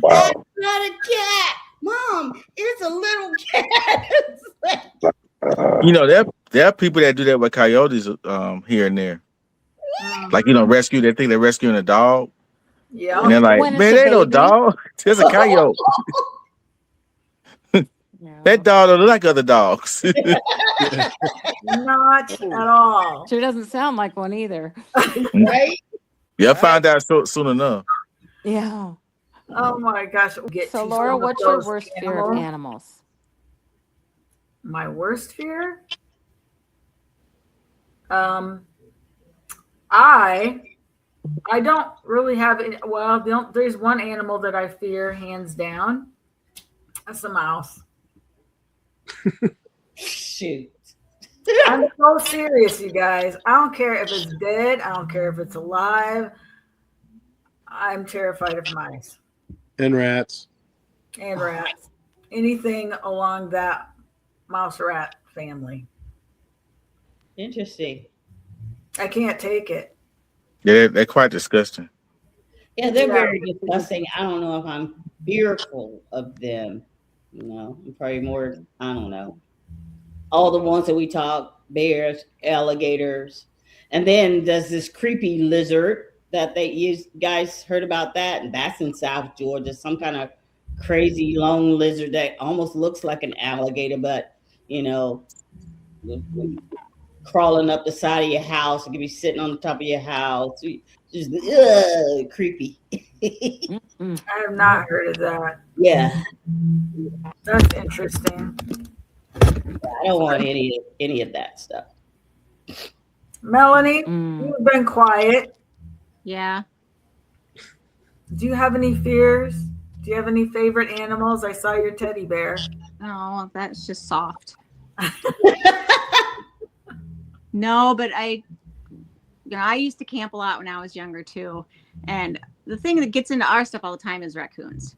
Speaker 6: Wow.
Speaker 3: That's not a cat, Mom. It's a little cat.
Speaker 4: There are people that do that with coyotes here and there. Like, rescue. They think they're rescuing a dog.
Speaker 1: Yeah.
Speaker 4: And they're like,
Speaker 2: When it's
Speaker 4: man,
Speaker 2: a
Speaker 4: there ain't no
Speaker 2: baby.
Speaker 4: dog. There's a coyote. That dog don't look like other dogs.
Speaker 1: Not at all.
Speaker 2: Sure doesn't sound like one either.
Speaker 3: Right?
Speaker 4: You'll find out soon enough.
Speaker 2: Yeah.
Speaker 1: Oh my gosh.
Speaker 2: So Laura, what's your worst fear of animals?
Speaker 1: My worst fear? I don't really have any. Well, there's one animal that I fear hands down. That's a mouse.
Speaker 3: Shoot.
Speaker 1: I'm so serious, you guys. I don't care if it's dead. I don't care if it's alive. I'm terrified of mice
Speaker 5: And rats.
Speaker 1: and rats. Anything along that mouse rat family.
Speaker 3: Interesting.
Speaker 1: I can't take it.
Speaker 4: Yeah, they're quite disgusting.
Speaker 3: Yeah, they're
Speaker 1: Yeah.
Speaker 3: very disgusting. I don't know if I'm fearful of them. I'm probably more, I don't know. All the ones that we talk, bears, alligators. And then there's this creepy lizard that they use. Guys heard about that? And that's in South Georgia. Some kind of crazy long lizard that almost looks like an alligator, but you know, crawling up the side of your house. It could be sitting on the top of your house. Just creepy.
Speaker 2: Mm-mm.
Speaker 1: I have not heard of that.
Speaker 3: Yeah,
Speaker 1: That's interesting.
Speaker 3: I don't want any of that stuff.
Speaker 1: Melanie,
Speaker 2: Mm.
Speaker 1: you've been quiet.
Speaker 9: Yeah.
Speaker 1: Do you have any fears? Do you have any favorite animals? I saw your teddy bear.
Speaker 9: Oh, that's just soft. No, but I used to camp a lot when I was younger too. And the thing that gets into our stuff all the time is raccoons.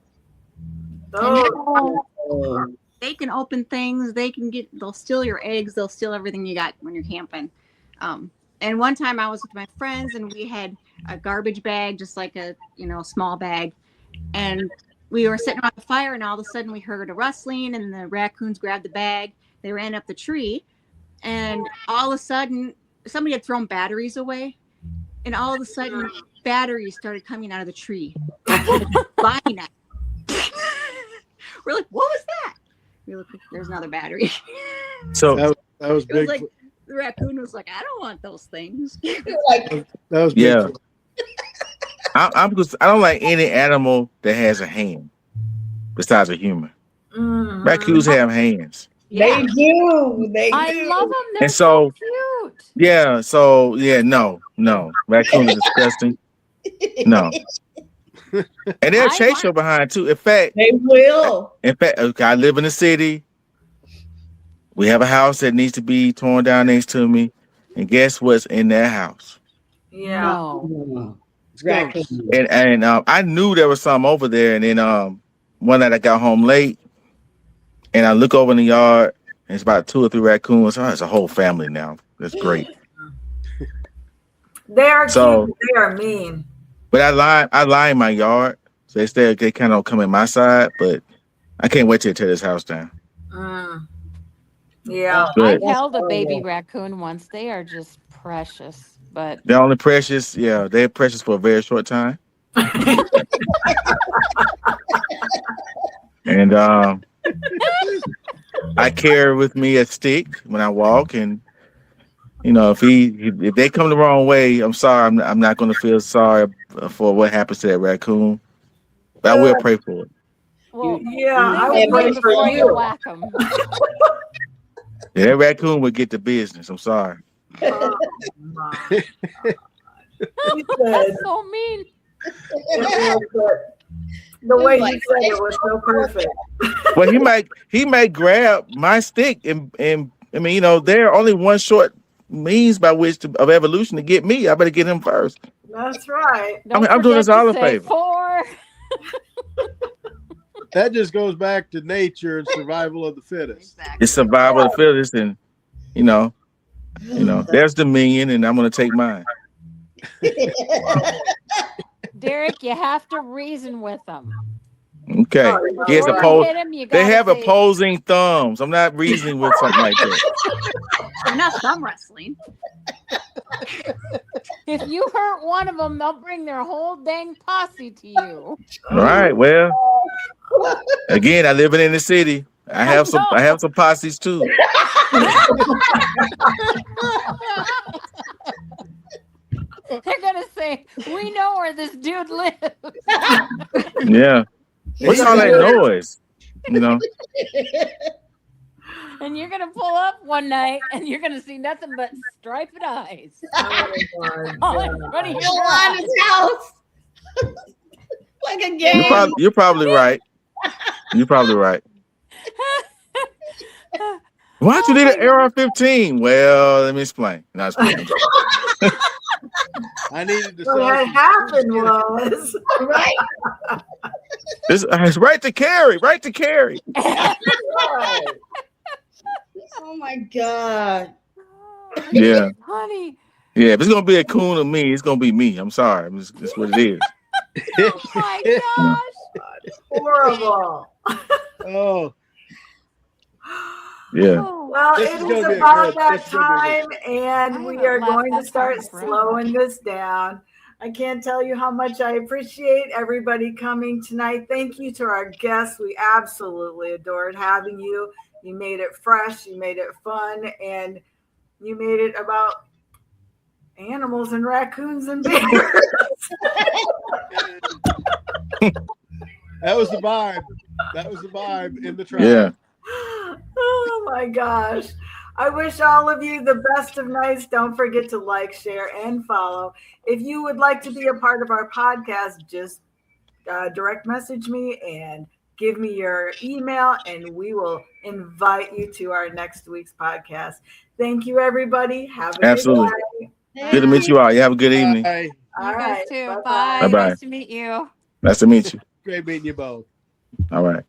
Speaker 1: Oh,
Speaker 3: Oh,
Speaker 9: They can open things. They'll steal your eggs. They'll steal everything you got when you're camping. And one time I was with my friends and we had a garbage bag, just like a, small bag. And we were sitting around the fire and all of a sudden we heard a rustling and the raccoons grabbed the bag. They ran up the tree and all of a sudden somebody had thrown batteries away. And all of a sudden batteries started coming out of the tree. Flying at us. We're like, what was that? We look, there's another battery.
Speaker 4: So
Speaker 5: That was
Speaker 9: It was
Speaker 5: big.
Speaker 9: like the raccoon was like, I don't want those things.
Speaker 3: like,
Speaker 5: That was big.
Speaker 4: yeah, I don't like any animal that has a hand besides a human.
Speaker 1: mm.
Speaker 4: Raccoons have hands,
Speaker 3: they do. They
Speaker 2: I
Speaker 3: do.
Speaker 2: love them. They're
Speaker 4: and
Speaker 2: so
Speaker 4: so
Speaker 2: cute.
Speaker 4: yeah, so yeah, no, raccoons are disgusting. No, and they'll
Speaker 2: I
Speaker 4: chase
Speaker 2: want-
Speaker 4: you behind too. In fact,
Speaker 3: They will.
Speaker 4: okay, I live in the city. We have a house that needs to be torn down next to me, and guess what's in that house?
Speaker 1: Yeah.
Speaker 2: No.
Speaker 3: Raccoons.
Speaker 4: And I knew there was some over there, and then one night I got home late, and I look over in the yard, and it's about 2 or 3 raccoons. Oh, it's a whole family now. That's great.
Speaker 1: They are
Speaker 4: So-
Speaker 1: cute. They are mean.
Speaker 4: But I lie in my yard, so they kind of come in my side. But I can't wait till they tear this house down.
Speaker 1: Mm. Yeah.
Speaker 4: Good.
Speaker 2: I held a baby raccoon once. They are just precious. But
Speaker 4: They're only precious. Yeah, they're precious for a very short time. And I carry with me a stick when I walk, and if they come the wrong way, I'm sorry. I'm not going to feel sorry for what happens to that raccoon. But I will pray for it.
Speaker 2: well,
Speaker 1: Yeah, I
Speaker 2: think
Speaker 1: would
Speaker 2: of me
Speaker 1: pray for
Speaker 2: before you
Speaker 1: you.
Speaker 2: whack them.
Speaker 4: Yeah, that raccoon would get the business. I'm sorry.
Speaker 1: Oh, my God. He said,
Speaker 2: That's so mean.
Speaker 1: the way he said it was so perfect.
Speaker 4: Well, he might grab my stick, and I mean, there are only one short means by which of evolution to get me. I better get him first.
Speaker 1: That's right.
Speaker 4: I'm doing us
Speaker 2: forget
Speaker 4: all
Speaker 2: to
Speaker 4: a
Speaker 2: say
Speaker 4: favor.
Speaker 2: 4.
Speaker 5: That just goes back to nature and survival of the fittest.
Speaker 4: It's survival of the fittest, and there's Dominion, and I'm going to take mine.
Speaker 2: Derek, you have to reason with them.
Speaker 4: Okay.
Speaker 1: Oh,
Speaker 4: Yes,
Speaker 1: Lord.
Speaker 2: Hit 'em, you
Speaker 4: they
Speaker 2: gotta
Speaker 4: have
Speaker 2: say,
Speaker 4: opposing thumbs. I'm not reasoning with something like that.
Speaker 9: They're not thumb wrestling.
Speaker 2: If you hurt one of them, they'll bring their whole dang posse to you.
Speaker 4: All right. Well, again, I live in the city. I have some posses too.
Speaker 2: They're gonna say, "We know where this dude lives."
Speaker 4: Yeah. What's all that noise?
Speaker 2: And you're gonna pull up one night, and you're gonna see nothing but striped eyes.
Speaker 1: Oh, my
Speaker 2: All
Speaker 1: God.
Speaker 2: in front of your
Speaker 3: Yolana's house. Like a
Speaker 4: You're
Speaker 3: game.
Speaker 4: probably right. You're probably right. Why'd you need an AR-15? Well, let me explain. No, it's fine.
Speaker 5: I needed to
Speaker 1: What
Speaker 5: sell
Speaker 1: had
Speaker 5: some
Speaker 1: happened
Speaker 5: skin.
Speaker 1: was
Speaker 3: Right.
Speaker 4: It's right to carry. Right to carry.
Speaker 3: Oh my God.
Speaker 4: Yeah.
Speaker 2: Honey,
Speaker 4: Yeah, if it's gonna be a coon or me, it's gonna be me. I'm sorry. It's what it is.
Speaker 2: Oh my gosh.
Speaker 1: Horrible.
Speaker 5: Oh,
Speaker 4: Yeah.
Speaker 2: Oh,
Speaker 1: Well,
Speaker 5: This
Speaker 1: it
Speaker 5: is
Speaker 1: is
Speaker 5: gonna be a
Speaker 1: about
Speaker 5: good-
Speaker 1: that
Speaker 5: this is gonna be a
Speaker 1: time, and
Speaker 2: I
Speaker 1: we
Speaker 2: haven't
Speaker 1: are
Speaker 2: laughed
Speaker 1: going to
Speaker 2: that
Speaker 1: start
Speaker 2: hard forever.
Speaker 1: slowing this down. I can't tell you how much I appreciate everybody coming tonight. Thank you to our guests. We absolutely adored having you. You made it fresh, you made it fun, and you made it about animals and raccoons and bears.
Speaker 5: That was the vibe. That was the vibe in the track.
Speaker 4: Yeah.
Speaker 1: Oh my gosh. I wish all of you the best of nights. Don't forget to like, share, and follow. If you would like to be a part of our podcast, just direct message me and give me your email, and we will invite you to our next week's podcast. Thank you, everybody. Have a
Speaker 4: Absolutely.
Speaker 1: good night.
Speaker 4: Good to meet you all. You have a good evening.
Speaker 5: Bye.
Speaker 1: All
Speaker 2: You
Speaker 1: right.
Speaker 2: guys too.
Speaker 1: Bye-bye.
Speaker 2: Bye.
Speaker 4: Bye-bye.
Speaker 2: Nice to meet you.
Speaker 4: Nice to meet you.
Speaker 5: Great meeting you both.
Speaker 4: All right.